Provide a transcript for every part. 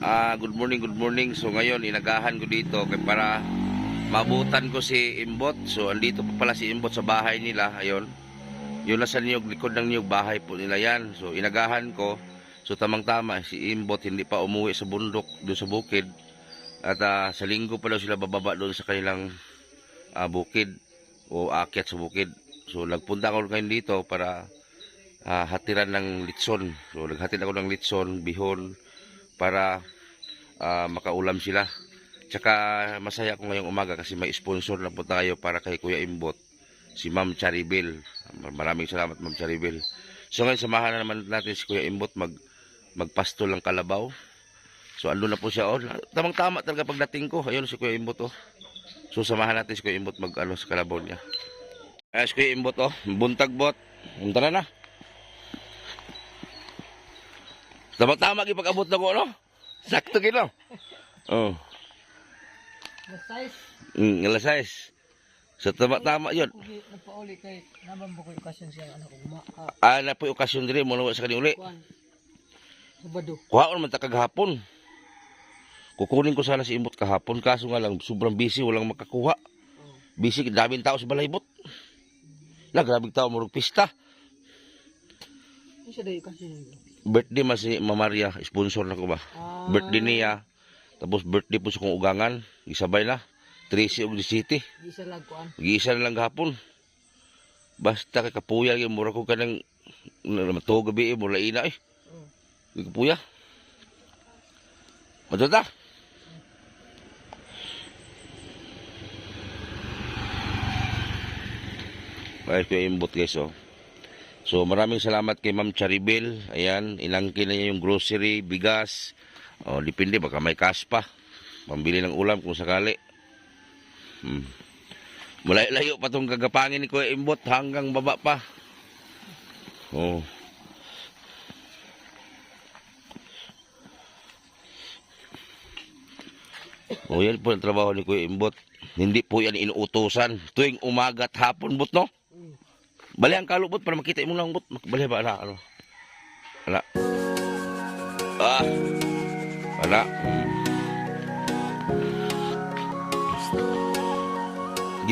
Good morning, good morning. So ngayon inagahan ko dito kay para mabutan ko si Imbot. So andito pa pala si Imbot sa bahay nila. Ayun. Yun nasa niyog, likod ng niyog, bahay po nila yan. So inagahan ko. So tamang-tama si Imbot hindi pa umuwi sa bundok doon sa bukid. At sa linggo pa daw sila bababa doon sa kanilang bukid o aakyat sa bukid. So nagpunta ako ngayon dito para hatiran ng litson. So naghatid ako ng litson, bihon para makaulam sila. Tsaka masaya ako ngayong umaga kasi may sponsor na po tayo para kay Kuya Imbot, si Ma'am Charibel. Maraming salamat Ma'am Charibel. So ngayon samahan na naman natin si Kuya Imbot magpastol ng kalabaw. So ando na po siya. Tamang-tama talaga pagdating ko. Ayun si Kuya Imbot. So samahan natin si Kuya Imbot sa kalabaw niya. Si Kuya Imbot buntag bot. Punta na. Tama-tama pag-abot na ko, no? Sakto gino. Oh. Alas 6. So tama-tama yun. Nagpauli kay naman po ko okasyon siya anak ko guma. Na po yung okasyon din mo sa kanya uli. Sabado. Kuhaon man ta kaghapon. Kukunin ko sana si Imbot kahapon kaso nga lang sobrang busy, walang makakuha. Busy, daming tao sa balaybot. Grabing tao murag pista. Isa dayo okasyon. Birthday mas si Mama Maria, sponsor na ko ba? Birthday niya. Tapos birthday po sa kong ugangan. Isabay na. 13 og City. Isa lang kuan. Isa na lang gahapon. Basta kay kapuya yung mura ko kanang matuog gabi mula ina eh. Kapuya. Matuta. Ay ko Imbot guys So maraming salamat kay Ma'am Charibel. Ayan, ilangkin na niya yung grocery, bigas. Depende baka may cash pa. Pambili ng ulam kung sakali. Malayo pa itong gagapangin ni Kuya Imbot hanggang baba pa. Yan po ang trabaho ni Kuya Imbot. Hindi po yan inuutosan. Tuwing umaga at hapon, bot, no? Bali ang kalubot para makita mo lang bot. Bali ba ala? Ala.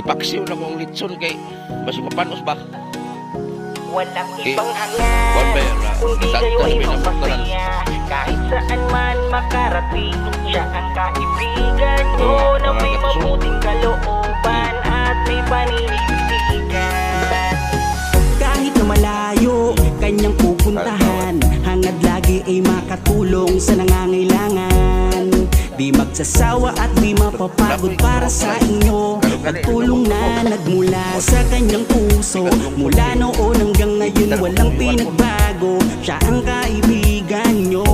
Gipaksiw na ko ang litson kay basi mapanos ba? Walang ibang hangat, kundi kayo ay mapasaya. Kahit saan man makarating, siya ang kaibigan mo na may mabuting kalooban at may paninindigan. Kahit na malayo, kanyang pupuntahan, hangad lagi ay makatulong sa nangangailangan. Di magsasawa at di mapapagod para sa inyo. Ang tulong na nagmula sa kanyang puso, mula noon hanggang ngayon walang pinagbago. Siya ang kaibigan nyo.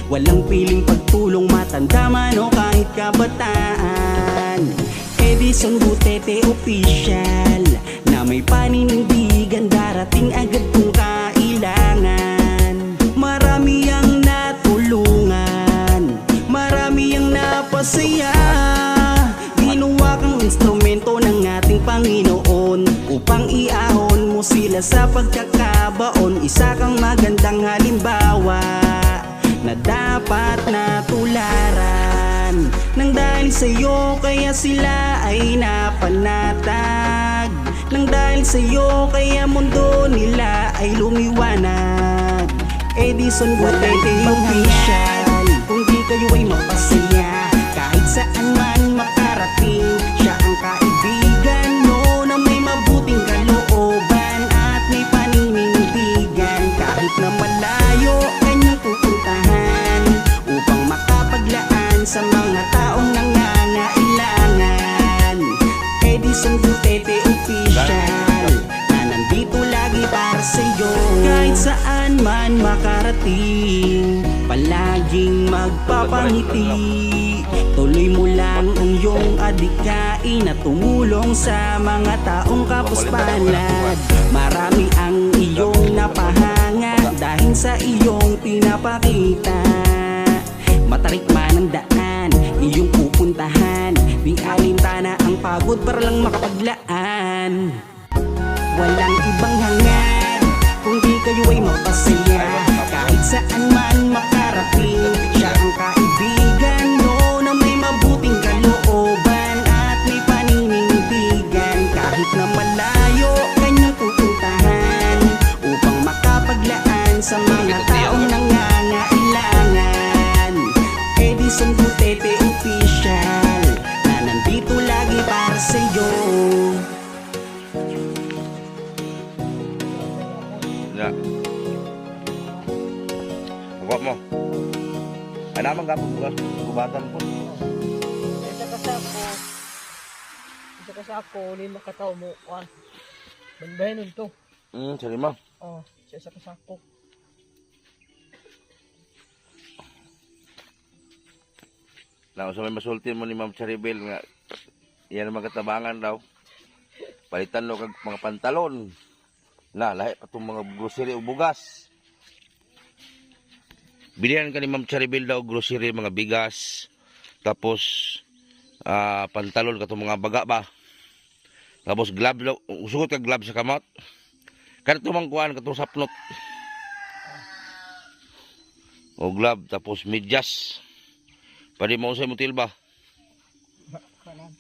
Walang piling pagtulong, matanda man o kahit kabataan. Edison Butete official, na may paninindigan, darating agad kung kailangan. Marami ang natulungan, marami ang napasaya. Ginawa kang instrumento ng ating Panginoon upang iahon mo sila sa pagkakabaon. Isa kang magandang halimbawa na dapat natularan. Nang dahil sa'yo kaya sila ay napanatag. Nang dahil sa'yo kaya mundo nila ay lumiwanag. Edison Butete official, kung di kayo ay mapasaya, kahit saan man makarating, siya ang kaibigan nyo na may mabuting kalooban at may paninindigan. Kahit na malayo kanyang pupuntahan upang makapaglaan sa mga taong nangangailangan. Edison Butete official, na nandito lagi para sa'yo. Kahit saan man makarating, palaging magpapangiti. Tuloy mo lang ang iyong adikain na tumulong sa mga taong kapuspalad. Marami ang iyong napahanga dahil sa iyong pinapakita. Matarik man ang daan, iyong pupuntahan, di alintana ang pagod para lang makapaglaan. Walang ibang hangad, kung di kayo ay mapasaya, kahit saan man makarating, siya ang Susan Duterte Official na nandito lagi para sa'yo. Ya. Buka mo. Ay naman kapag bukas gubatan po. Isa ka sa ako, 5 katao mo, kuan. Bandahin nun to. Sorry ma. Oh, isa ka sa ako. Na sa may masulti mo ni Ma'am Charibel nga yan ang magkatabangan daw. Palitan lo kag mga pantalon. Na lahi pa tong mga grocery o bugas. Bilihan ka ni Ma'am Charibel daw grocery, mga bigas. Tapos pantalon katong mga baga ba. Tapos glove daw, usugot ka glove sa kamot. Kanto mang kuan katong sapnot. O glove tapos medyas. Pwede mo sa mutil ba?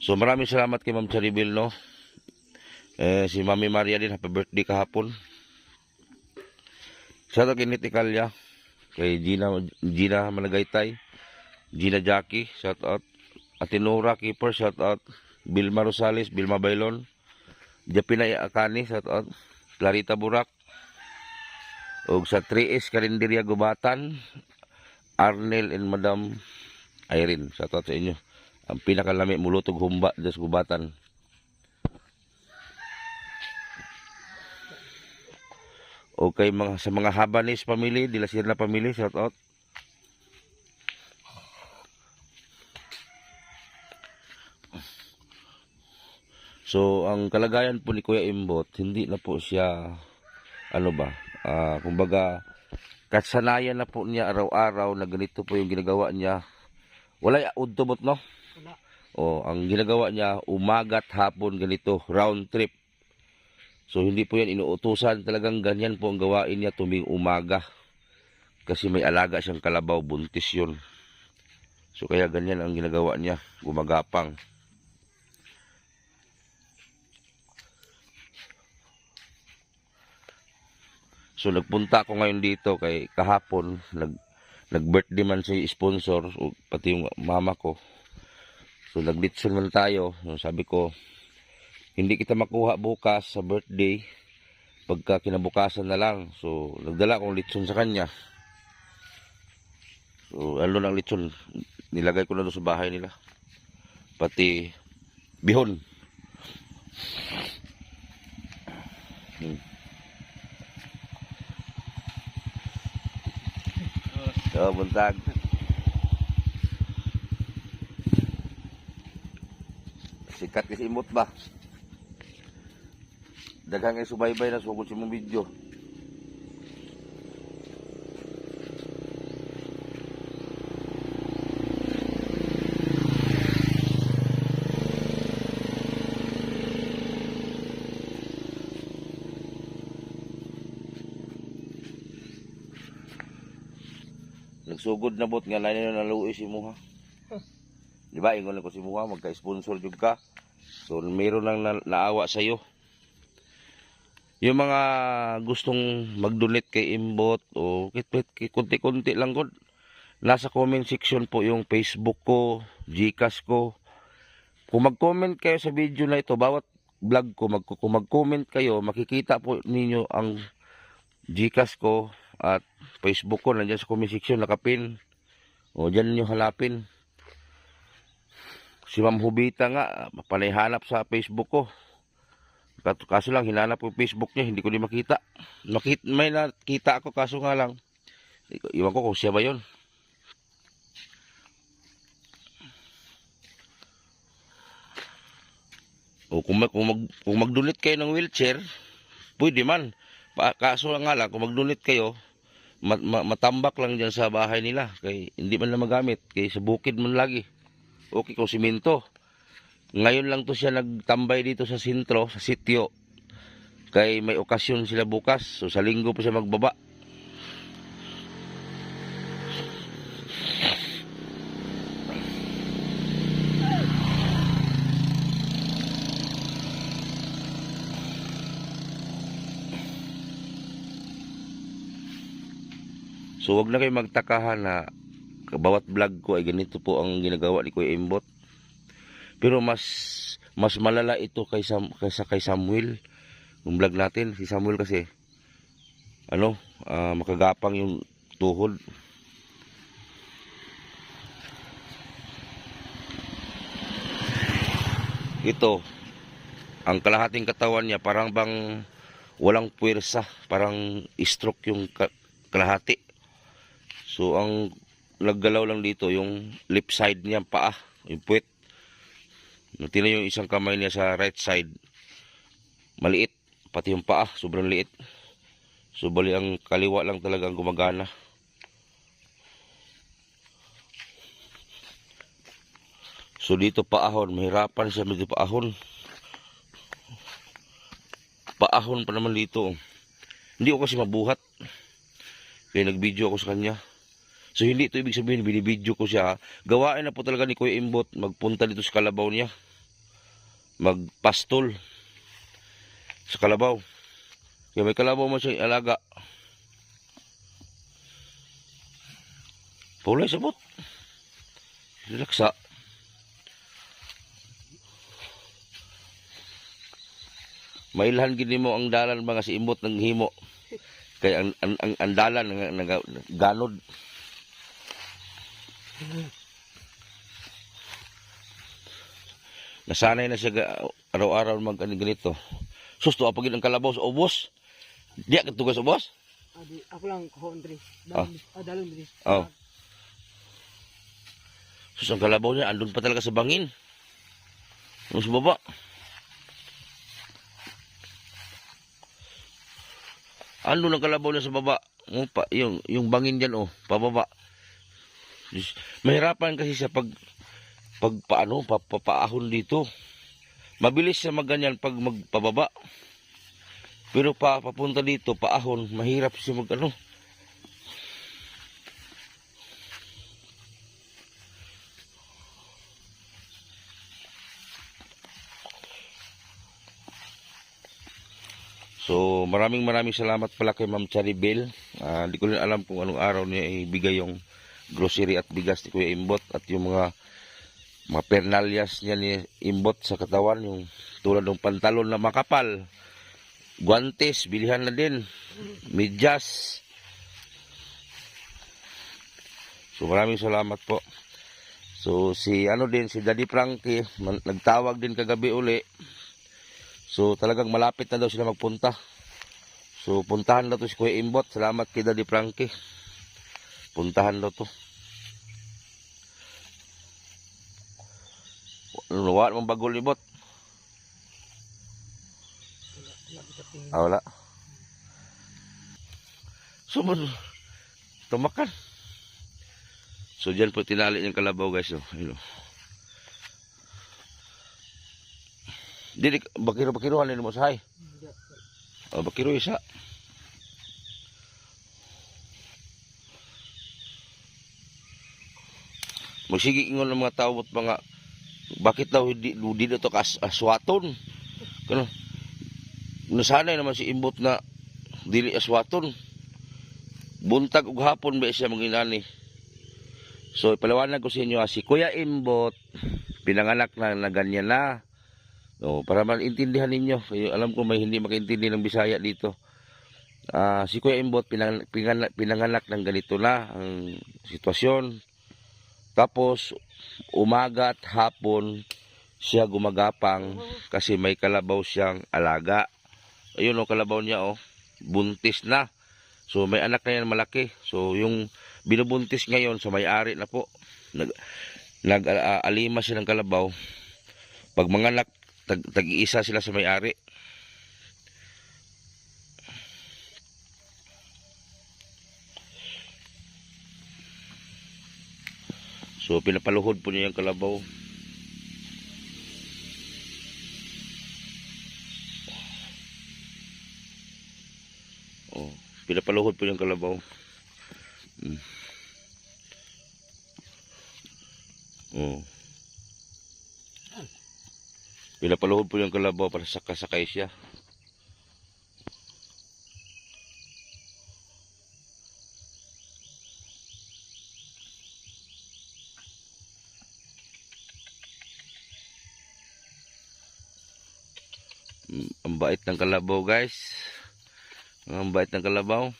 So maraming salamat kay Ma'am Charibel, no. Si Mami Maria din, happy birthday kahapon. Shout out kay Nitikalya, kay Gina Managaytay, Gina Jackie, shout out. Atinora Keeper, shout out. Bilma Rosales, Bilma Bailon, Japinay Akani, shout out. Clarita Burak, og sa 3S Karinderya Gubatan, Arnel and Madam Irene, shout out sa inyo. Ang pinakalami mulutog humba des Gubatan. Okay, sa mga Habanes family, Dilasir na family, shout out. So, ang kalagayan po ni Kuya Imbot, hindi na po siya, kumbaga, kasanayan na po niya araw-araw na ganito po yung ginagawa niya. Wala udtobot, no? Wala. O, ang ginagawa niya, umaga't hapon ganito, round trip. So, hindi po yan inuutusan. Talagang ganyan po ang gawain niya tuming umaga. Kasi may alaga siyang kalabaw, buntis yun. So, kaya ganyan ang ginagawa niya, gumagapang. So, nagpunta ako ngayon dito kay kahapon, nag-birthday man si sponsor, pati yung mama ko. So, nag-litson man tayo. Sabi ko, hindi kita makuha bukas sa birthday, pagka kinabukasan na lang. So, nagdala akong litson sa kanya. So, ano ng litson, nilagay ko na doon sa bahay nila. Pati, bihon. So, buntag. Sikat kasi imot ba? Daghang ay subaybay na sugod si mong video. Nagsugod na bot nga lain na naluoy si Muha. Di ba ingon ko si Muha magka-sponsor jud ka. So mayroon lang naawa sa iyo. Yung mga gustong mag-donate kay Imbot o kunti-kunti lang gud. Nasa comment section po yung Facebook ko, Gcash ko. Kung mag-comment kayo sa video na ito, bawat vlog ko, kung mag-comment kayo, makikita po ninyo ang Gcash ko at Facebook ko, nandiyan sa comment section, nakapin. O, dyan nyo halapin. Si Ma'am Hubita nga, panayhanap sa Facebook ko. Kaso lang, hinanap ko Facebook niya, hindi ko din makita. May nakita ako, kaso nga lang, iwan ko kung siya ba yun. O, kung mag-donate kayo ng wheelchair, pwede man. Kaso nga lang, kung mag-donate kayo, matambak lang dyan sa bahay nila. Kaya hindi man na magamit. Kaya sa bukid man lagi. Okay, kung simento. Ngayon lang to siya nagtambay dito sa sentro, sa sityo. Kaya may okasyon sila bukas. So sa linggo po siya magbaba. So wag na kayo magtakahan na bawat vlog ko ay ganito po ang ginagawa ni Kuya Imbot. Pero mas malala ito kaysa kay Samuel. Yung vlog natin, si Samuel kasi makagapang yung tuhod. Ito, ang kalahating katawan niya parang bang walang puwersa, parang stroke yung kalahati. So ang naggalaw lang dito yung left side niya, paa, yung puwet. Tingnan yung isang kamay niya sa right side, maliit, pati yung paa sobrang liit. So bali ang kaliwa lang talaga ang gumagana. So dito paahon, mahirapan siya dito paahon. Paahon pa naman dito. Hindi ko kasi mabuhat. Kaya nag-video ako sa kanya. So hindi ito ibig sabihin binibidyo ko siya. Gawain na po talaga ni Kuya Imbot magpunta dito sa kalabaw niya. Magpastol sa kalabaw. Kaya may kalabaw man siya alaga. Paulay sabot. Relaksa. Mailhan gini mo ang dalan mga si Imbot ng himo. Kaya ang dalan ganod. Nasanay na siya araw-araw ganito. Susto apagin ang kalabaw sa ubos. Diya katugas ubos? Ako lang kahon diri. Dalon diri. Oh. Sus ang kalabaw niya andun pa talaga sa bangin. Ano sa baba? Andun ang kalabaw niya sa baba. Yung bangin diyan pababa. Mahirapan kasi siya papaahon dito. Mabilis siya magganyan pag magpababa. Pero papunta dito, paahon, mahirap siya So, maraming salamat pala kay Ma'am Charibel. Hindi ko rin alam kung anong araw niya ibigay yung grocery at bigas ni Kuya Imbot at yung mga pernalyas niya ni Imbot sa katawan, yung tulad ng pantalon na makapal, guantes, bilihan na din, medyas. So maraming salamat po. So si Daddy Frankie nagtawag din kagabi uli. So talagang malapit na daw sila magpunta. So puntahan daw to si Kuya Imbot. Salamat kay Daddy Frankie. Puntahan daw to. Wala mong bagol ni Bot. Wala. So, tumakan. So, dyan po tinali yung kalabaw, guys. Dili, bakiro-bakirohan nila mo sa hay. Bakiro isa. Magsige ingon ng mga tao at mga bakit daw hindi dito aswaton? Kano? Nasanay naman si Imbot na dili aswaton. Buntag ug hapon ba siya manginani. So ipaliwanag ko sa inyo si Kuya Imbot pinanganak na ganyan na. No, para maintindihan ninyo. Alam ko may hindi makaintindi ng Bisaya dito. Si Kuya Imbot pinanganak ng ganito na ang sitwasyon. Tapos, umaga at hapon, siya gumagapang kasi may kalabaw siyang alaga. Ayun kalabaw niya buntis na. So, may anak na yan malaki. So, yung binubuntis ngayon sa may-ari na po. Nag-alima siya ng kalabaw. Pag mga anak, tag-iisa sila sa may-ari. So, pinapaluhod po niya yung kalabaw. Pinapaluhod po yung kalabaw. Pinapaluhod po yung kalabaw para sakay siya. Ang bait ng kalabaw, guys. Ang bait ng kalabaw.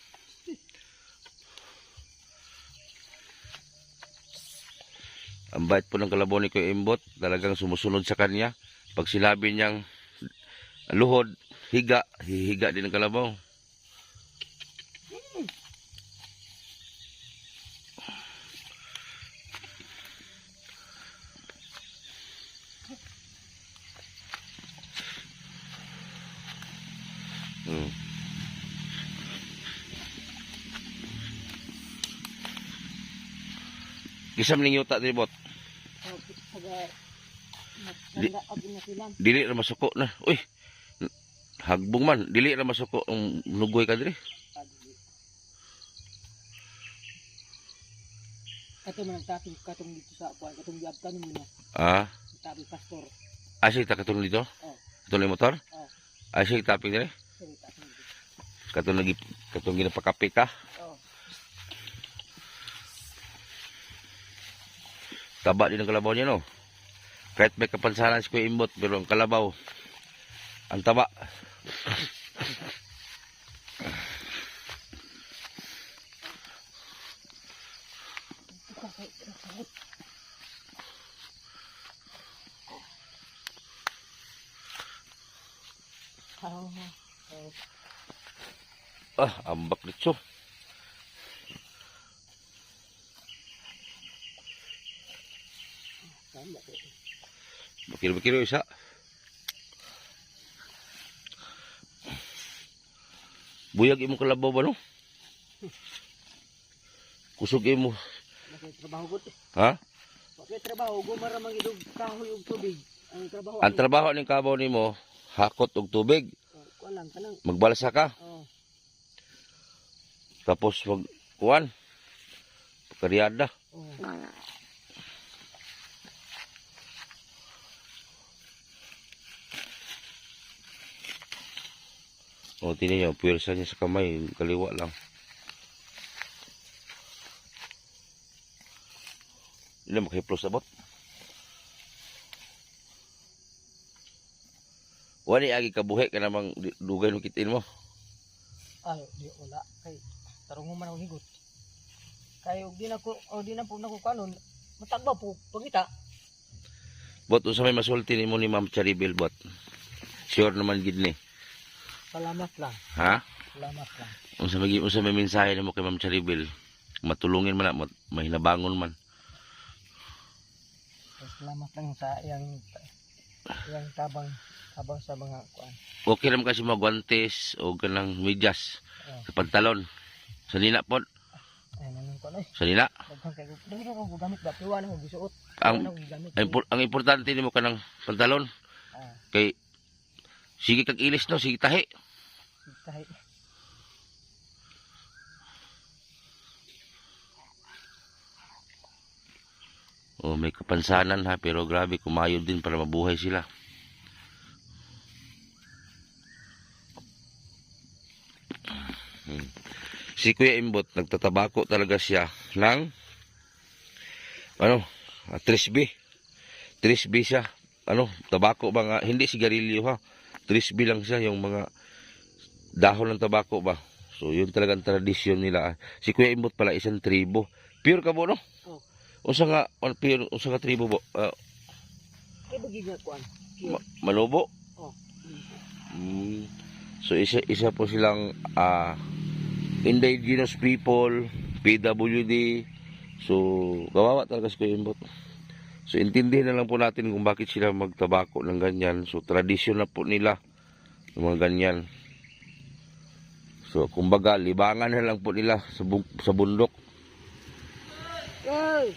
Ang bait po ng kalabaw ni Kuya Imbot. Talagang sumusunod sa kanya. Pag sinabi niyang luhod, higa, hihiga din ng kalabaw. Hmm. Kisam ning yuta din bot. Dili ra masuko na. Uy. Hagbong man, dili ra masuko ang nugoy ka diri. Kato man ang taping katong dito sa kuan, katong giabtan mo na. Ah, Tabi pastor. asig ta katulong dito. Oh. Katulong motor. Oh. Asig taping diri. Sorry, taping dito. Katong ginapakape ka. Oh. Taba din ang kalabaw niya, no? Kahit may kapansanan si Kuya Imbot, pero ang kalabaw, ang taba. Oh. Ah, ambak dito. Bakir-bakir isa. Buyag imo kalabaw ba, no? Kusog imo. Bakit trabaho gud? Ha? Bakit trabaho go maramang idog kahoy ug tubig. Ang trabaho. Ang trabaho ning kabaw nimo, hakot og tubig. Kuan lang kanang. Magbalsa ka. Oh. Tapos kuan. Pagkaryada. Oh. O, tinan niyo, puwersa niya sa kamay, kaliwa lang. Hindi na makahiplos sa bot. Wani agi kabuhi ka namang dugay mo kitin mo. Ay, di wala kay tarong man ako higot. Kay og di na po nako kanon. Matagba po pagita. Bot, unsa may masulti ni mo ni Ma'am Charibel, bot? Sure naman gid ni. Salamat lang. Ha? Salamat lang. Unsa may mensahe nimo kay Ma'am Charibel? Matulungin man na, mahinabangon man. Salamat lang sa yang tabang sa mga kuan. Okay naman kasi mga guantes o kanang medyas sa pantalon. Sa nina po. Ay nanong kuan ay. Sa nina. Daghan ko gamit ba piwa na ko gisuot. Ang importante nimo kanang pantalon. Ah, Kay sige kag ilis no, sige tahi. tahi. Oh, may kapansanan ha, pero grabe kumayod din para mabuhay sila. Si Kuya Imbot, nagtatabako talaga siya ng 3B. 3B siya. Tabako ba nga? Hindi sigarilyo ha. 3B lang siya, yung mga dahon ng tabako ba. So, yun talagang tradisyon nila. Si Kuya Imbot pala isang tribo. Pure ka mo, no? Oh. Unsa nga tribo bo? Kay bagi nga kuan. Manobo? Oh. So isa po silang indigenous people, PWD. So kawawa talaga si Kuya Imbot. So intindihin na lang po natin kung bakit sila magtabako ng ganyan. So tradisyon na po nila ng mga ganyan. So kumbaga libangan na lang po nila sa bundok. Hey!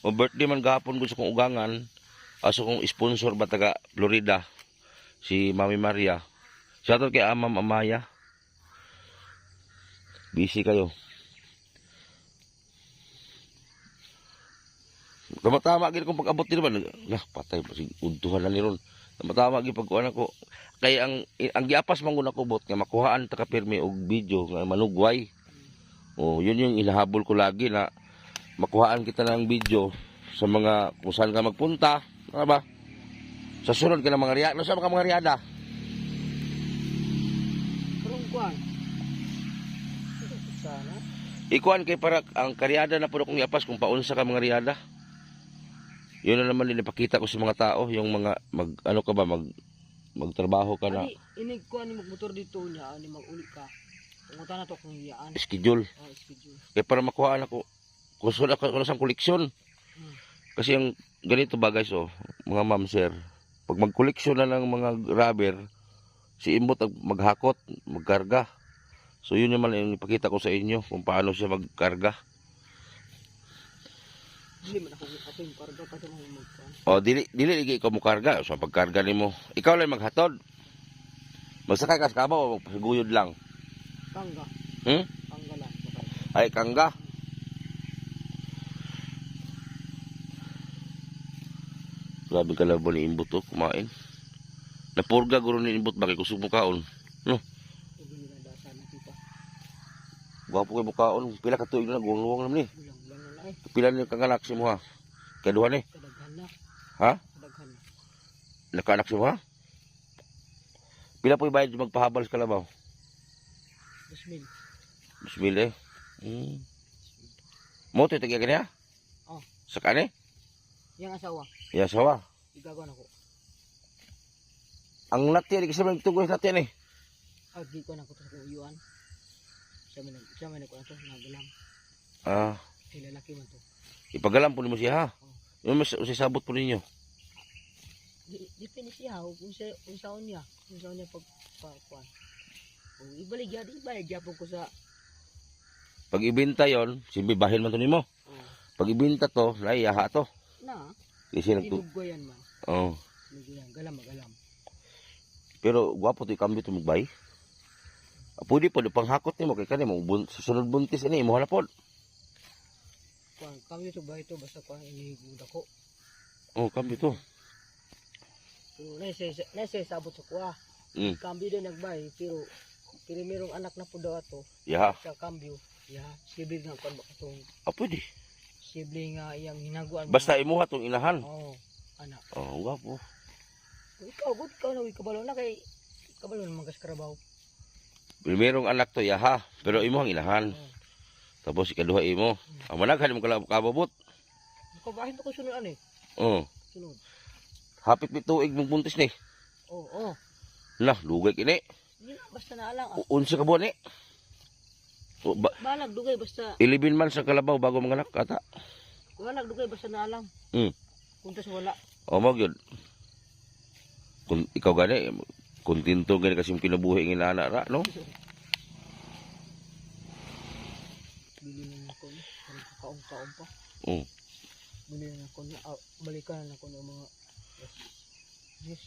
O birthday man gahapon gusto kong ugangan. Aso kong sponsor ba taga Florida. Si Mami Maria. Shoutout kay Ma'am Amaya. Busy kayo. Tama-tama gid kung pag-abot din naman. Patay pa si untuhan na ni ron. Tama-tama gid pagkuan ako. Kay ang giapas man gud ako bot nga makuhaan ta ka pirmi og video nga manugway. Oh, yun yung inahabol ko lagi na makuhaan kita ng video sa mga kung saan ka magpunta, ano ba? Sa sunod ka ng mga riada, sa mga riada. Karong kuan. Sana. Ikuan kay para ang karyada na puro kong iapas kung paunsa ka mga riada. Yun na naman din ipakita ko sa mga tao, yung mga ano ka ba magtrabaho ka na Ani inig kuan ni motor dito niya ani mag-uli ka. Pungutan na to kung iyaan. schedule. Schedule. Kaya para makuhaan ako kung saan ako sa koleksyon. Kasi ang ganito ba guys, oh, mga ma'am sir, pag magkoleksyon na ng mga rubber, si Imbot ang maghakot, magkarga. So yun naman yung ipakita ko sa inyo kung paano siya magkarga. Dili man ako yung karga kasi mo magkuan. O dili lagi ikaw mo karga, so pagkarga nimo, ikaw lang maghatod. Magsakay ka sa kabaw o magpasuguyod lang. Kangga. Kangga lang. Ay kangga. Grabe ka labo ni Imbot to, kumain. Napurga guro ni Imbot bakit kusog mo kaon. No? Ubi nila dasa na kita. Gwapo kay mukaon, pila ka tuig na guwang-guwang naman ni. Bilang na ay. Pila ni kanganak si mo ha? Kaduha ni. Kadaghan na. Ha? Kadaghan na. Nakaanak si mo ha? Pila po ibayad magpahabal sa kalabaw? 2,000. Bismillah. Mo to tagya kaniya? Oh. Sa kani? Yang asawa. Ya sawa. Igagaw na ko. Ang lati di kasi magtugoy lati ni. Di ko na ko sa uyuan. Siya man ko na to nagalam. Ah, Lalaki man to. ipagalam po nimo siya ha. Yung mas usisabot po ninyo. Depende siya kung saan niya. Kung saan niya pagpakuan. Kung ibalik ya, di bayad yapon ko sa Pag ibenta yon, simbibahin man to nimo. Pag ibenta to, naiyaha to. na Kasi nagtu. tinuggoyan man. Oh. Tinuggoyan, galam magalam. Pero gwapo to ikambyo to magbay. Pwede po panghakot nimo kay kanimo susunod buntis ini imo halapod. Kuan kami to ba ito basta kuan inihigud ako. Oh, kambyo to. So nasa sabot sa kuha. Kambyo din nagbay pero merong anak na po daw ato. Ya. Sa kambyo. Ya, sibling nga kuan ba katong Pwede. sibling nga iyang hinaguan. Basta imuha tong inahan. Oo, anak. Oh, gwapo. Ikaw na kabalo na kay kabalo naman kas karabaw. Primerong anak to yaha, pero imo ang inahan. Tapos ikaduha imo. Ang managhan mo kababot. Kabahin to ko sunod ani. Oh. Sunod. Hapit ni tuig mong buntis ni. Oo. Lah, lugay kini. Hindi na basta na alang. Unsa ka buwan ni? Balag dugay basta. 11 months ang kalabaw bago manganak ata. Balag dugay basta na alang. Kuntas wala. O mo gyud. Kung ikaw gani kontento gani kasi kinabuhi ng inana ra, no? Bili na ako ni. Parang kakaong-kaong pa. Bili na ako ni. Balikan na ako ng mga yes.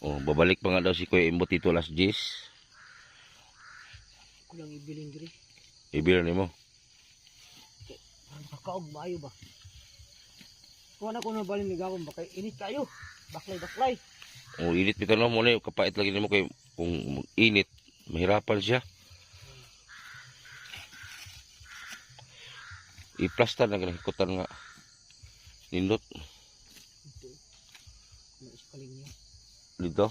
Oh, babalik pa nga daw si Kuya Imbot dito last G's. Kulang ibilin diri. Ibilan nimo. Parang kakaong maayo ba? Kuha na ko na balin ni gawon ba kay init kayo. Baklay. Oh, init bitaw no mo ni kapait lagi nimo kay kung init mahirapan siya. I-plaster na ganahikutan nga. Nindot Ito. Ano ispaling niya? dito.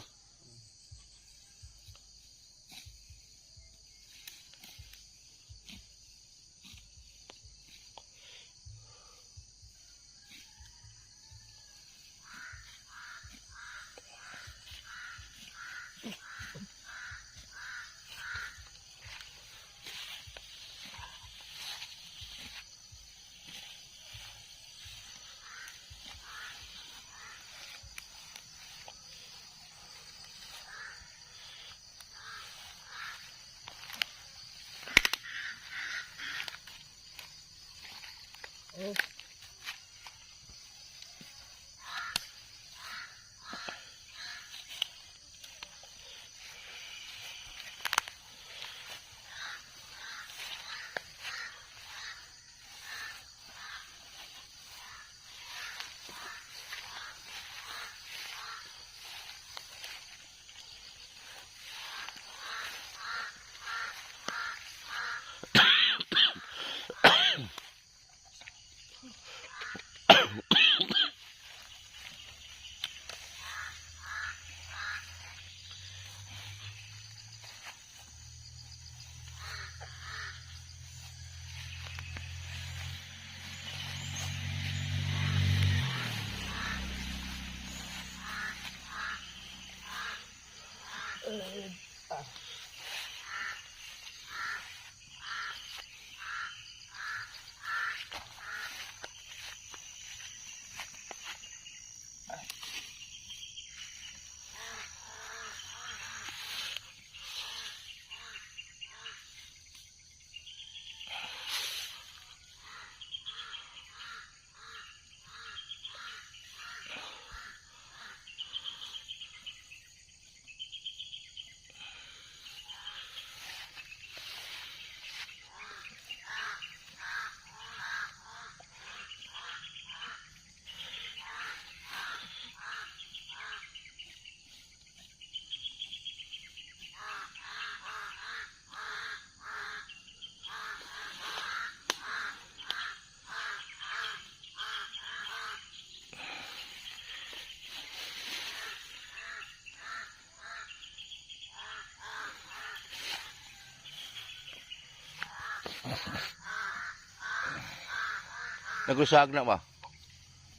Nagusag na ba?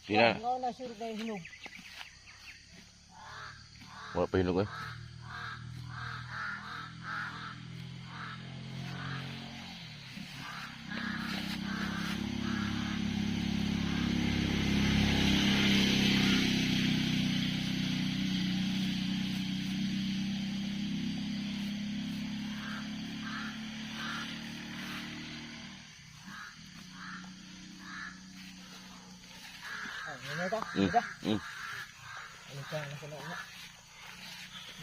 Sina? Nga na sure kayo hinog. Wala pa hinog eh. Ano ito? Mm. Ito? Mm. Ano ka na ko na?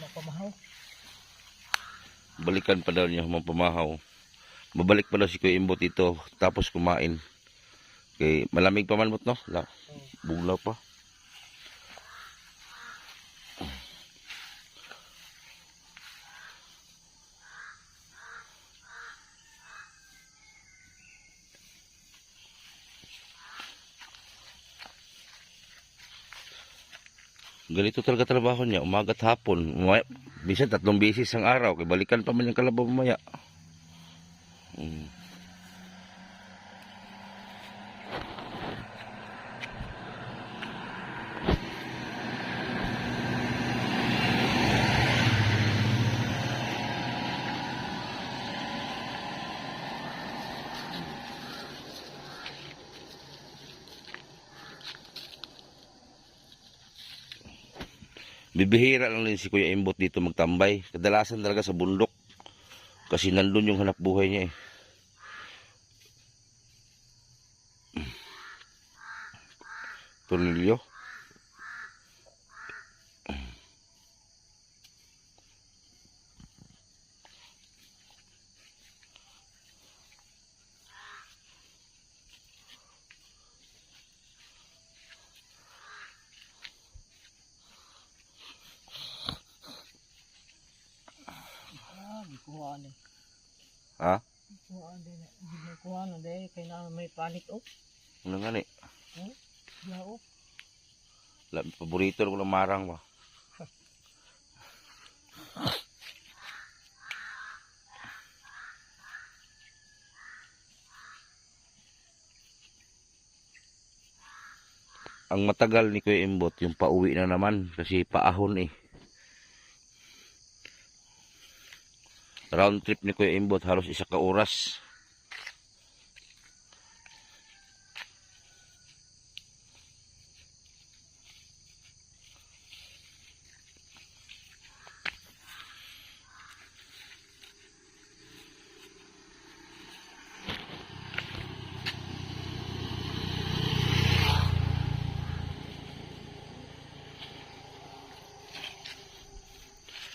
Mapamahaw. Balikan pa daw niya mapamahaw. Babalik pa daw si Kuya Imbot dito tapos kumain. Kay malamig pa man mot no? Buglaw pa. Ganito talaga trabaho niya, umaga at hapon. Bisan 3 beses ang araw, kay balikan pa man yung kalabaw mamaya. Bibihira lang din si Kuya Imbot dito magtambay. Kadalasan talaga sa bundok. Kasi nandun yung hanap buhay niya eh. Tornilyo. Kuhaan eh. Ha? Kuhaan din. Hindi mo kuhaan na dahil kailangan may palit o. Ano nga ni? Yao. Paborito ko ng marang ba? Ang matagal ni Kuya Imbot yung pauwi na naman kasi paahon eh. Round trip ni Kuya Imbot halos 1 oras.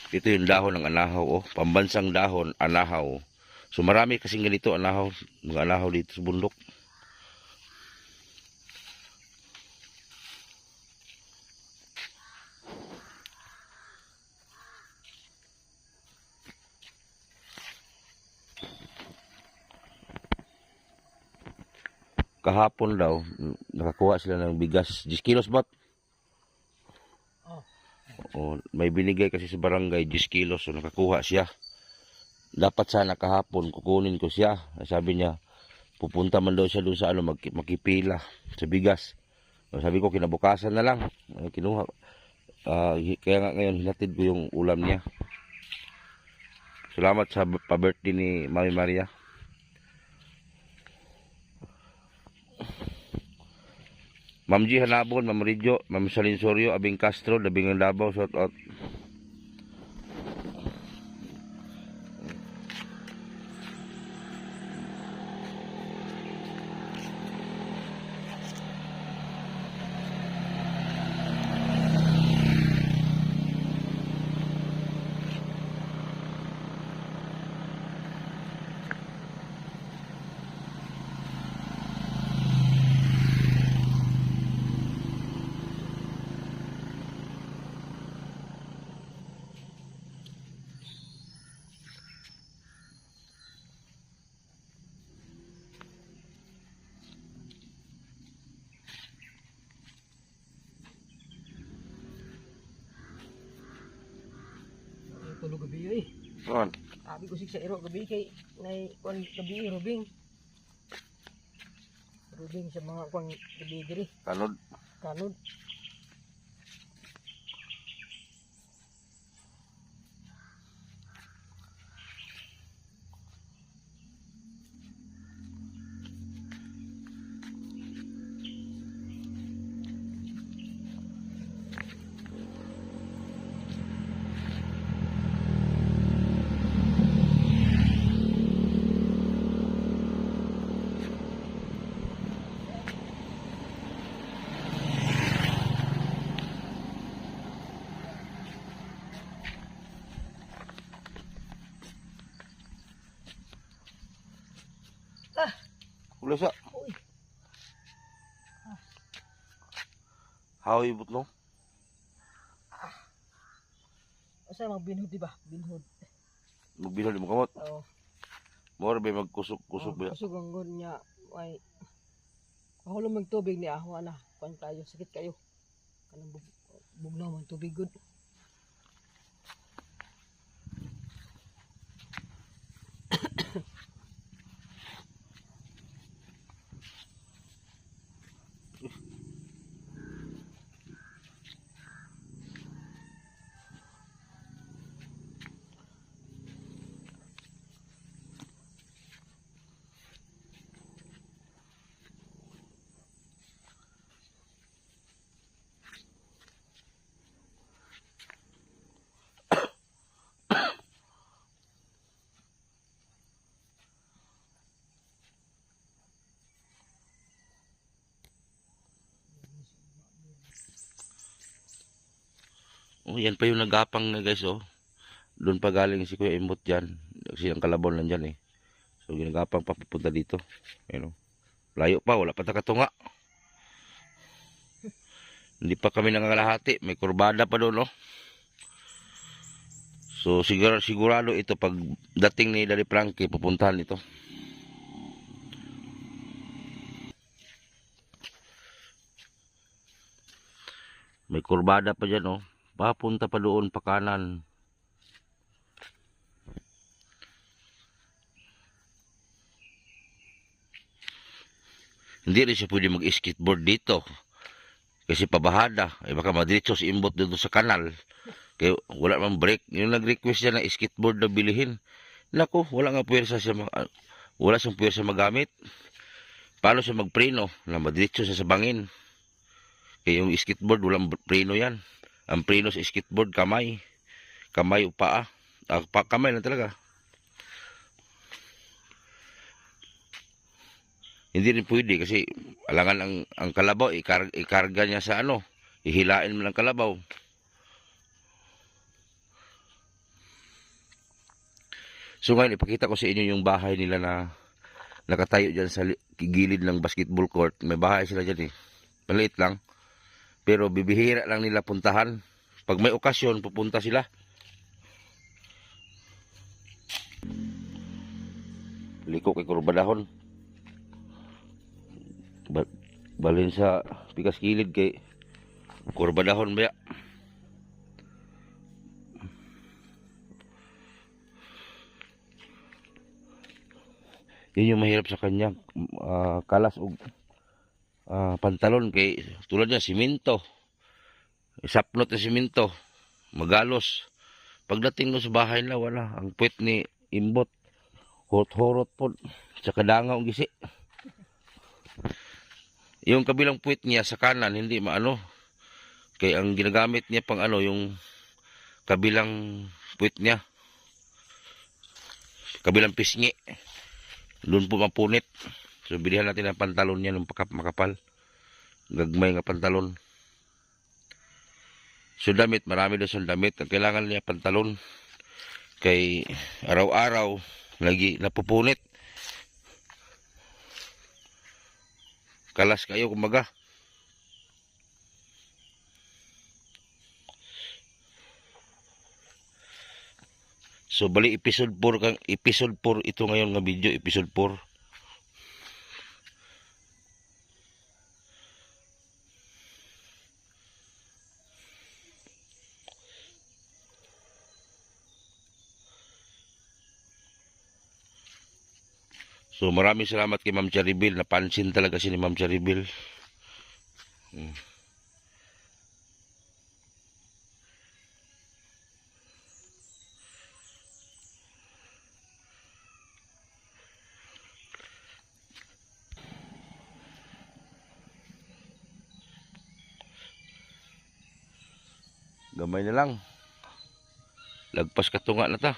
Ito yung dahon ng anahaw, oh. Pambansang dahon, anahaw. So marami kasing ganito, anahaw. Mga anahaw dito sa bundok. Kahapon daw, nakakuha sila ng bigas. 10 kilos ba't? O, may binigay kasi sa barangay 10 kilos, so nakakuha siya. Dapat sana kahapon kukunin ko siya. Sabi niya pupunta man daw siya doon sa makipila sa bigas. So, sabi ko kinabukasan na lang kinuha. Kaya nga ngayon hinatid ko yung ulam niya. Salamat sa pa-birthday ni Mami Maria. Ma'am G Hanabon, Ma'am Ridjo, Ma'am Salinsorio, Abing Castro, Labing Davao, shout out. Tulog gabi eh. Saan? Abi ko sa iro gabi kay nay kon gabi rubing. Rubing sa mga kon gabi diri. Kanod. Kanod. Ulo sa. Uy. How ibut no? Asa magbinhod di ba? Binhod. Magbilo di mo kamot. Oo. More ba magkusog-kusog ba? Kusog ang gon niya. Ay. Ako lang magtubig ni ahwa na. Kuan kayo, sakit kayo. Kanang bugnaw man tubig good. Oh, yan pa yung nagapang na guys, oh. Doon pa galing si Kuya Imbot dyan. Kasi ang kalabaw lang dyan, eh. So, ginagapang papupunta dito. Ayun, oh. Layo pa, wala pa nakatunga. Hindi pa kami nangangalahati. May kurbada pa doon, oh. So, sigurado ito pag dating ni Daddy Frankie, pupuntahan ito. May kurbada pa dyan, oh. Papunta pa doon pa kanan. Hindi rin siya pwede mag-skateboard dito. Kasi pabahada. Ay baka madiretso si Imbot dito sa kanal. Kaya wala mang break. Yung nag-request siya na skateboard na bilihin. Naku, wala nga puwersa siya. Wala siyang puwersa magamit. Paano siya magpreno? Na madiretso siya sa bangin. Kaya yung skateboard, walang preno yan. Ang preno sa skateboard, kamay. Kamay o paa. Kamay lang talaga. Hindi rin pwede kasi alangan ang kalabaw, ikarga niya sa ano. Ihilain mo ng kalabaw. So ngayon, ipakita ko sa inyo yung bahay nila na nakatayo dyan sa gilid ng basketball court. May bahay sila dyan eh. Maliit lang. Pero bibihira lang nila puntahan. Pag may okasyon, pupunta sila. Liko kay kurbadahon. Balin sa pikas kilid kay kurbadahon ba? Yun yung mahirap sa kanya. Kalas o pantalon kay tulad niya simento, isapnot na simento, magalos Pagdating ko sa bahay nila, wala. Ang puwet ni Imbot, hurot-hurot po. Tsaka dangaw gisi. Yung kabilang puwet niya sa kanan, hindi maano. Kaya ang ginagamit niya pang ano, yung kabilang puwet niya. Kabilang pisngi. Doon po mapunit. So, bilihan natin ang pantalon niya ng makapal. Gagmay nga pantalon. So, damit. Marami doon sa damit. Ang kailangan niya pantalon. Kay araw-araw, lagi napupunit. Kalas kayo, kumaga. So, bali episode 4 ito ngayon nga video, episode 4. So, maraming salamat kay Ma'am Charibil. Napansin talaga si ni Ma'am Charibil. Gamay na lang. Lagpas katunga na ta.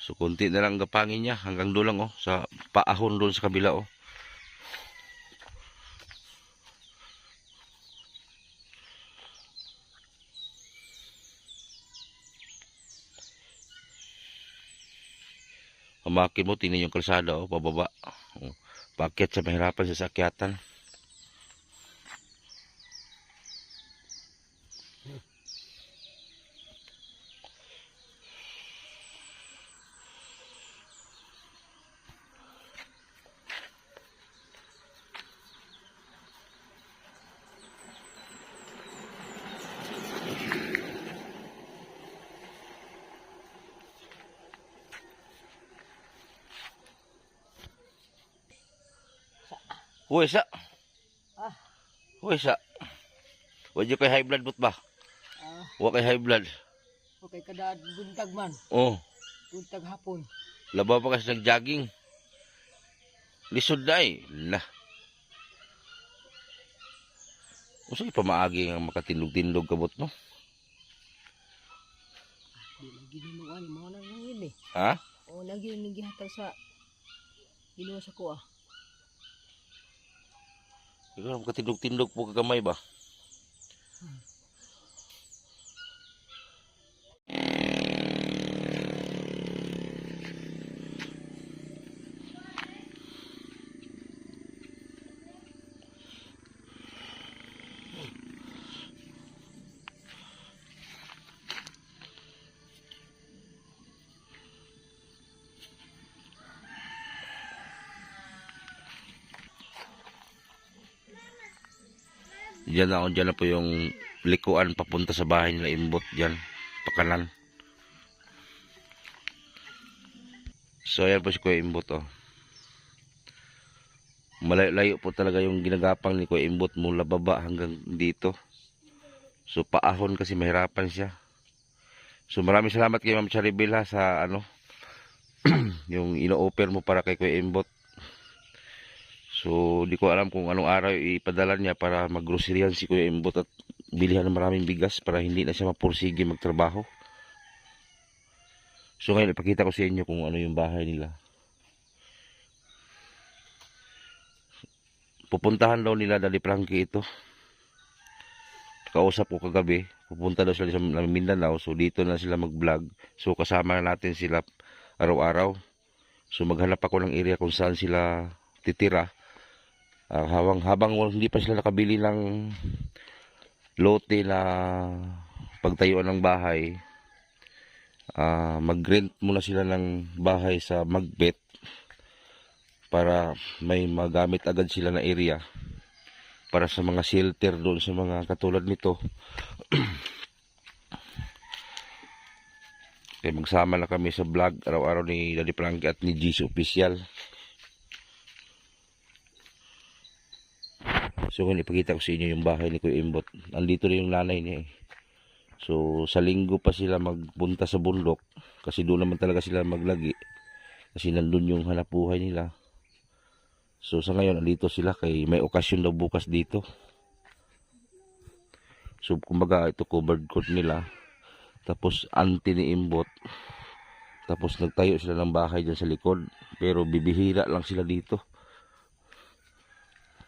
So, konti na lang gapangin niya. Hanggang doon lang, oh. Sa paahon doon sa kabila, oh. Hamakin mo, tingnan yung kalsada, oh. Pababa. Oh. Paakyat sa mahirapan sa sakyatan. Huwag sa. Huwag sa. Huwag kay high blood ba? Huwag kay high blood. Okay, kada buntag man. Oh. Buntag hapon. Labaw pa kasi nag-jogging. Lisod na eh. Lah. Usa pa maagi nga makatindog-tindog kabot no? Di lagi ni mo ani mo nang yun eh. Ha? O lagi ni gihatag sa Ginoo sa kuha. Ikaw makatindog-tindog po kagamay ba? Diyan na po yung likuan papunta sa bahay nila Imbot diyan, pakanan. So ayan po si Kuya Imbot oh. Malayo-layo po talaga yung ginagapang ni Kuya Imbot mula baba hanggang dito. So paahon kasi mahirapan siya. So maraming salamat kay Ma'am Charibil ha, sa ano yung ino-offer mo para kay Kuya Imbot. So, di ko alam kung anong araw ipadala niya para mag-groceryan si Kuya Imbot at bilihan ng maraming bigas para hindi na siya mapursige magtrabaho. So, ngayon ipakita ko sa inyo kung ano yung bahay nila. Pupuntahan daw nila Daddy Frankie ito. Kausap ko kagabi. Pupunta daw sila sa Mindanao. So, dito na sila mag-vlog. So, kasama natin sila araw-araw. So, maghanap ako ng area kung saan sila titira. Habang hindi pa sila nakabili ng lote na pagtayuan ng bahay, mag-rent muna sila ng bahay sa Magbet para may magamit agad sila na area para sa mga shelter doon sa mga katulad nito. Kaya magsama na kami sa vlog araw-araw ni Daddy Frankie at ni GC Official. So kung ipakita ko sa inyo yung bahay ni Kuya Imbot, andito rin yung nanay niya eh. So sa linggo pa sila magpunta sa bundok kasi doon naman talaga sila maglagi kasi nandun yung hanapbuhay nila. So sa ngayon andito sila kay may okasyon daw bukas dito. So kumbaga ito covered court nila. Tapos auntie ni Imbot. Tapos nagtayo sila ng bahay dyan sa likod. Pero bibihira lang sila dito.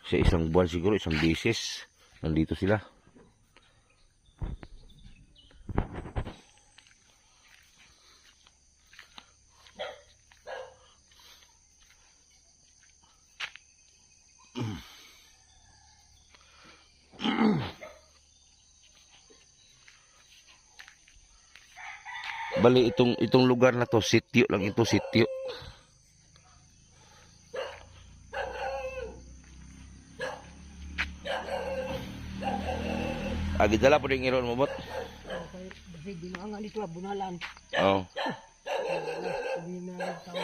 Sa isang buwan siguro, isang beses. Nandito sila. Bali itong lugar na to, sitio lang ito, sitio. Dala po rin iron mo bot. Kasi di na nga dito bunalan. Oo. Sabi na tao.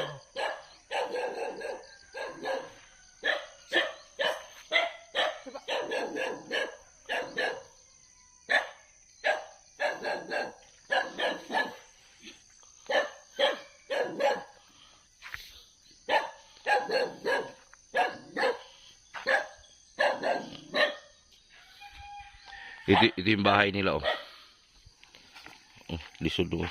Ito yung bahay nila oh. Lisod oh.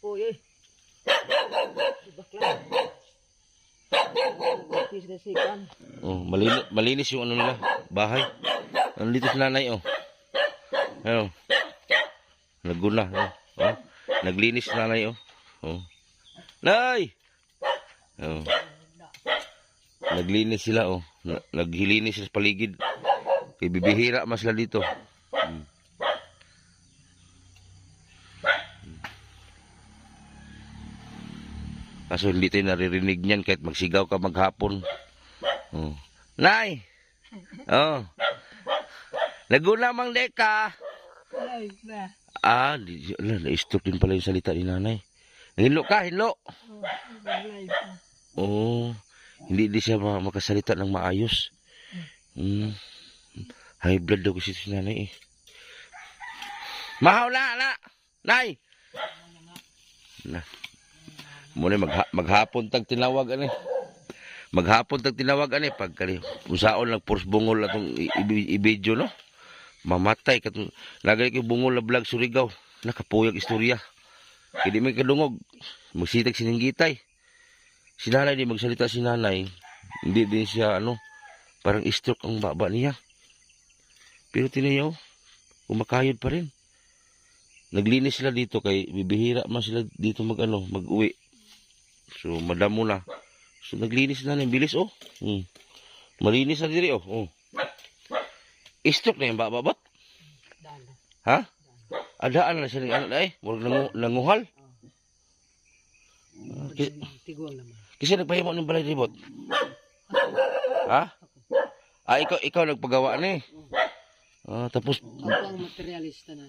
Uy. Bakla. Sikan. Oh, malinis yung ano nila, bahay. Nandito si nanay oh. Ayun. Naguna oh. Oh. Naglinis si nanay oh. Oh. Nay. Oh. Naglinis sila oh. Naghilinis sa paligid. Kay bibihira mas sila dito. Kaso hindi tayo naririnig niyan kahit magsigaw ka maghapon. Oh. Nay! Oh. Laguna mang deka. Ay, na. Na-stroke din pala yung salita ni nanay. Hinlo ka, hinlo. Oh. Hindi siya makasalita ng maayos. High blood daw kasi si nanay eh. Mahaw na! Nay! Na. Muna maghapon tag tinawag ani. Maghapon tag tinawag ani pag kani usaon lang purs bungol atong i-video no. Mamatay katong lagay kay bungol na vlog Surigao. Nakapuyag istorya. Kidi may kadungog. Magsitag sininggitay. Si nanay di magsalita si nanay. Hindi din siya ano parang stroke ang baba niya. Pero tinayaw kumakayod pa rin. Naglinis sila dito kay bibihira man sila dito mag-uwi. So madamo na. So naglinis na ng bilis oh. Malinis na diri oh. Stroke na yung bababot. Ha? Adaan na siya ng anak na eh. Murag nanguhal. Tiguang naman. Kasi nagpahimo ng balay ribot. Ha? Ikaw nagpagawa na eh. Tapos Ako ang materialista na.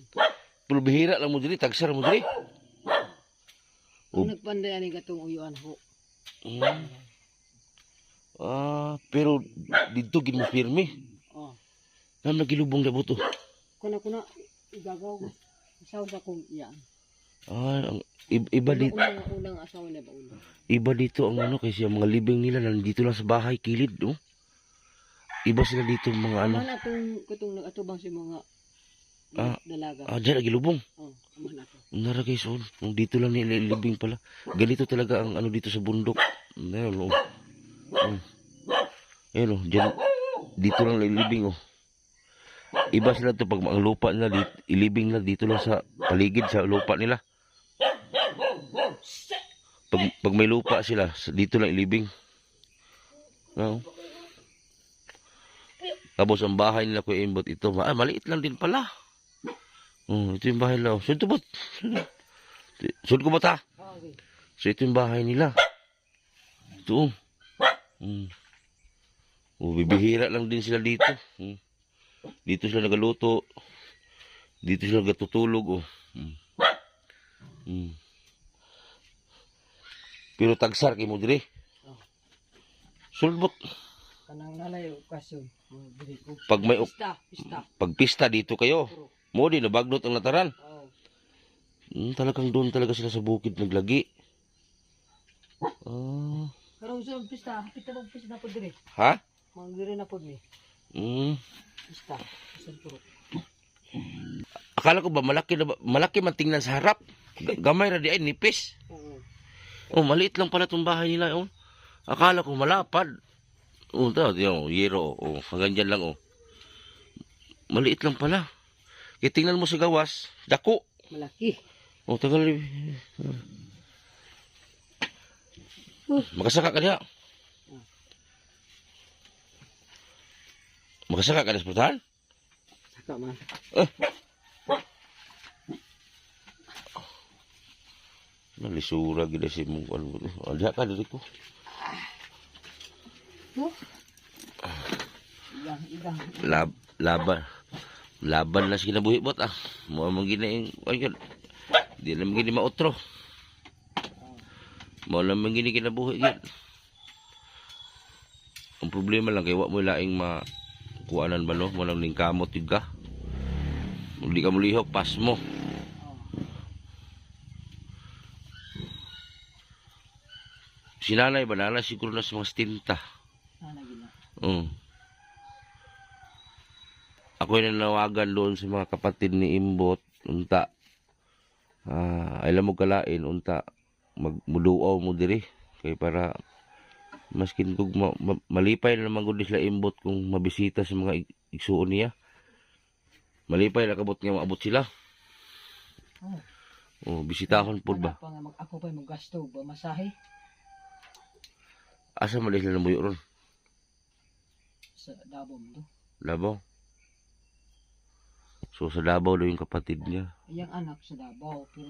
pulbihira lang mo diri, tagsar mo diri. Ang nagpanday ani gatong uyuan ho. Pero dito gid mo pirmi. Oh. Nam nagilubong na buto. Kuna igagaw ko. Asaw sa kong iyan. Iba dito. Unang asawa na ba ulo? Iba dito ang ano kasi ang mga libing nila nandito lang sa bahay kilid, no? Iba sila dito mga ano. Mana katong nagatubang si mga dalaga. Diyan nagilubong. Oh, mana to. Nara guys, dito lang nila libing pala. Ganito talaga ang ano dito sa bundok. Ayun, oh. Ayun, oh, dyan, dito lang libing, oh. Iba sila to pag ang lupa nila dito, ilibing nila dito lang sa paligid sa lupa nila. Pag may lupa sila, dito lang ilibing. No? Tapos ang bahay nila Kuya Imbot ito, maliit lang din pala. Ito yung bahay nila. Saan ito ba? Saan ko ba ta? Okay. So ito yung bahay nila. Ito. Bibihira lang din sila dito. Dito sila nagaluto. Dito sila nagatutulog. Pero tagsar kay mo dire. Sulbot. Kanang nanay okasyon. Dili ko. Pag may Pista. pag pista dito kayo. Mo di nabagnot ang lataran. Talagang doon talaga sila sa bukid naglagi. Pero sa pista na po dire. Ha? Mang dire na po ni. Pista. Puro. Akala ko ba malaki man tingnan sa harap. Gamay ra di ay nipis. Maliit lang pala tong bahay nila. Akala ko malapad. Yero. Hanggang dyan lang. Maliit lang pala. Kaya tingnan mo sa gawas. Dako. Malaki. Tagal. Makasaka ka niya. Makasaka ka na sa putahan? Saka man. Nalisura gila si mong diha ka diri ko. Laban na sige nabuhi bot mo man gina ayun. Di na magini mautro. Mo lang man gini kinabuhi gid. Ang problema lang kay wa mo laing kuanan ba no mo lang ning kamot yun ka. Hindi ka mulihok pas mo. Sinanay ba nala siguro na sa mga stinta. Ako yung nanawagan doon sa mga kapatid ni Imbot. Unta. Alam mo kalain. Unta. Magmuluaw mo diri. Kaya para maskin kung malipay na naman kung sila Imbot kung mabisita sa mga igsuon niya. Malipay na kabot nga maabot sila. Bisitahon po ba? Ako pa yung gasto ba masahe? Asa malis na namuyo ron? Sa Davao mo. Davao? So sa Davao daw yung kapatid niya. Iyang anak sa Davao pero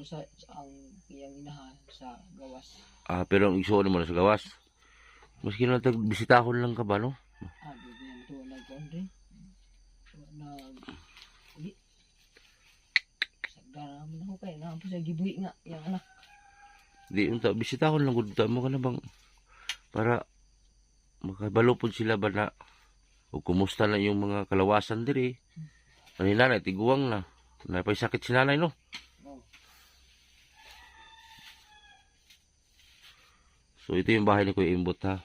ang iyang inahan sa Gawas. Pero ang igsuon mo na sa Gawas. Maski na bisitahon lang ka ba no? Bibigyan to nag-onre. Sagdara mo na ko kay na po sa gibuhi nga iyang anak. Di unta bisitahon lang gud mo ka na bang para makabalupod sila ba na o kumusta na yung mga kalawasan diri. Ani nanay tiguang na. Napay sakit si nanay no. So ito yung bahay ni Kuya Imbot ha.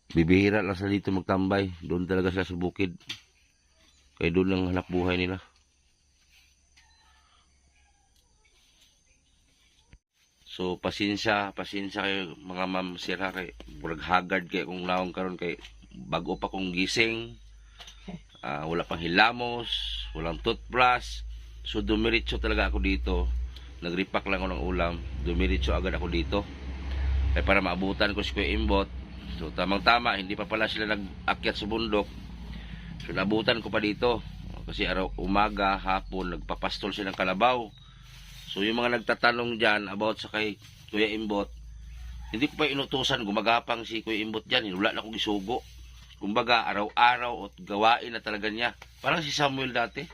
Bibihira lang sa dito magtambay. Doon talaga sila sa bukid. Kaya doon lang hanap buhay nila. So pasensya kayo mga ma'am sira kay murag haggard kay kung naong karon kay bago pa kong gising. Wala pang hilamos, walang toothbrush. So dumiretso talaga ako dito. Nagripak lang ako ng ulam. Dumiretso agad ako dito. Kaya para maabutan ko si Kuya Imbot. So tamang-tama, hindi pa pala sila nag-akyat sa bundok. So nabutan ko pa dito. Kasi araw umaga, hapon, nagpapastol sila ng kalabaw. So yung mga nagtatanong dyan about sa kay Kuya Imbot, hindi ko pa inutusan, gumagapang si Kuya Imbot dyan. Wala na akong isugo. Kumbaga, araw-araw at gawain na talaga niya. Parang si Samuel dati.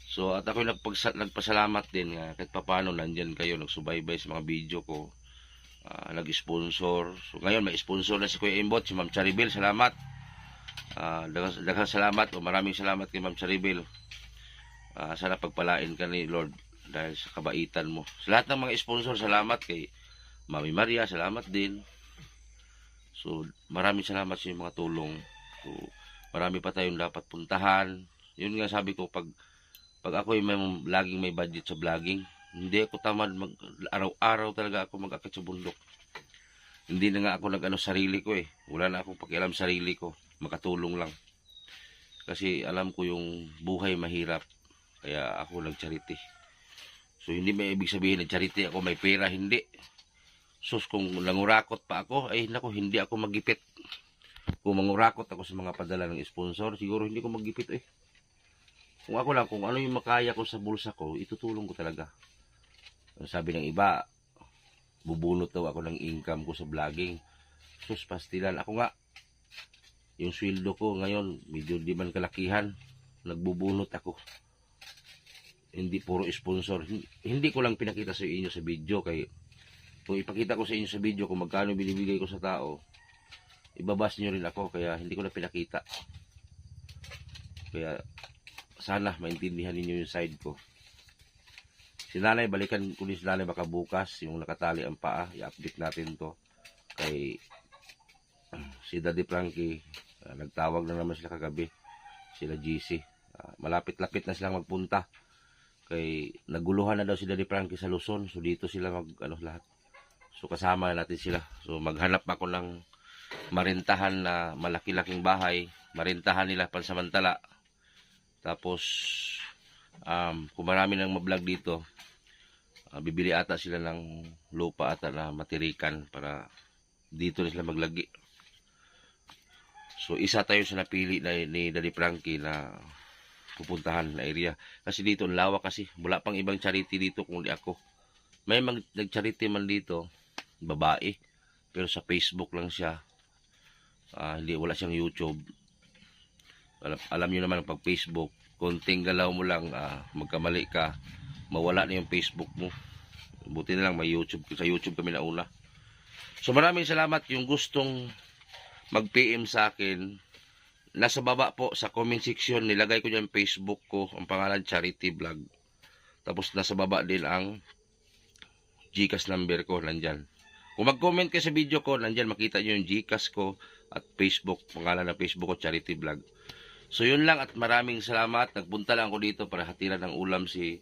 So, at ako nagpasalamat din kahit papano nandyan kayo, nagsubaybay sa mga video ko. Nag-sponsor. So, ngayon may sponsor na si Kuya Imbot, si Ma'am Charibel. Salamat. Daghang salamat o maraming salamat kay Ma'am Charibel. Sana pagpalain ka ni Lord dahil sa kabaitan mo. Sa lahat ng mga sponsor, salamat kay Mami Maria, salamat din. So, maraming salamat sa mga tulong. So, marami pa tayong dapat puntahan. Yun nga sabi ko, pag ako laging may budget sa vlogging, hindi ako tamad, araw-araw talaga ako mag-akit sa bundok. Hindi na nga ako nag-ano sarili ko eh. Wala na akong pakialam sarili ko. Makatulong lang. Kasi alam ko yung buhay mahirap. Kaya ako nag-charity. So hindi may ibig sabihin na charity ako may pera, hindi. Sus, kung nangurakot pa ako, ay naku, hindi ako magipit. Kung mangurakot ako sa mga padala ng sponsor, siguro hindi ko magipit eh. Kung ako lang, kung ano yung makaya ko sa bulsa ko, itutulong ko talaga. Sabi ng iba, bubunot daw ako ng income ko sa vlogging. Sus, pastilan. Ako nga, yung sweldo ko ngayon, medyo di man kalakihan, nagbubunot ako. Hindi puro sponsor. Hindi ko lang pinakita sa inyo sa video. Kaya kung ipakita ko sa inyo sa video kung magkano binibigay ko sa tao, ibabas nyo rin ako. Kaya hindi ko na pinakita. Kaya sana maintindihan ninyo yung side ko. Si nanay, balikan ko din si nanay baka bukas yung nakatali ang paa. I-update natin to. Kay si Daddy Frankie, nagtawag na naman sila kagabi. Sila GC. Malapit-lapit na silang magpunta. Kay naguluhan na daw si Daddy Frankie sa Luzon. So dito sila lahat. So kasama natin sila. So maghanap ako ng marintahan na malaki-laking bahay. Marintahan nila pansamantala. Tapos kung marami nang mablog dito, bibili ata sila ng lupa ata na matirikan para dito na sila maglagi. So isa tayo sa napili ni Daddy Frankie na pupuntahan na area. Kasi dito, lawak kasi. Wala pang ibang charity dito kung di ako. May nag-charity man dito, babae. Pero sa Facebook lang siya. Wala siyang YouTube. Alam nyo naman, pag Facebook, konting galaw mo lang, magkamali ka, mawala na yung Facebook mo. Buti na lang, may YouTube. Sa YouTube kami nauna. So maraming salamat yung gustong mag-PM sa akin. Nasa baba po sa comment section, nilagay ko dyan Facebook ko, ang pangalan Charity Vlog. Tapos nasa baba din ang Gcash number ko, nandyan. Kung mag-comment kayo sa video ko, nandyan makita nyo yung Gcash ko at Facebook, pangalan ng Facebook ko, Charity Vlog. So yun lang at maraming salamat. Nagpunta lang ako dito para hatiran ng ulam si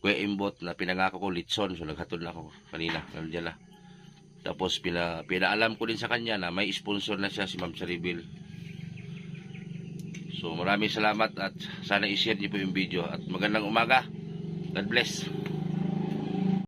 Kuya Imbot na pinangako ko litson. So naghatod na ako kanina, nandyan na. Tapos pinaalam ko din sa kanya na may sponsor na siya, si Ma'am Charibel. So maraming salamat at sana i-share niyo po yung video at magandang umaga. God bless.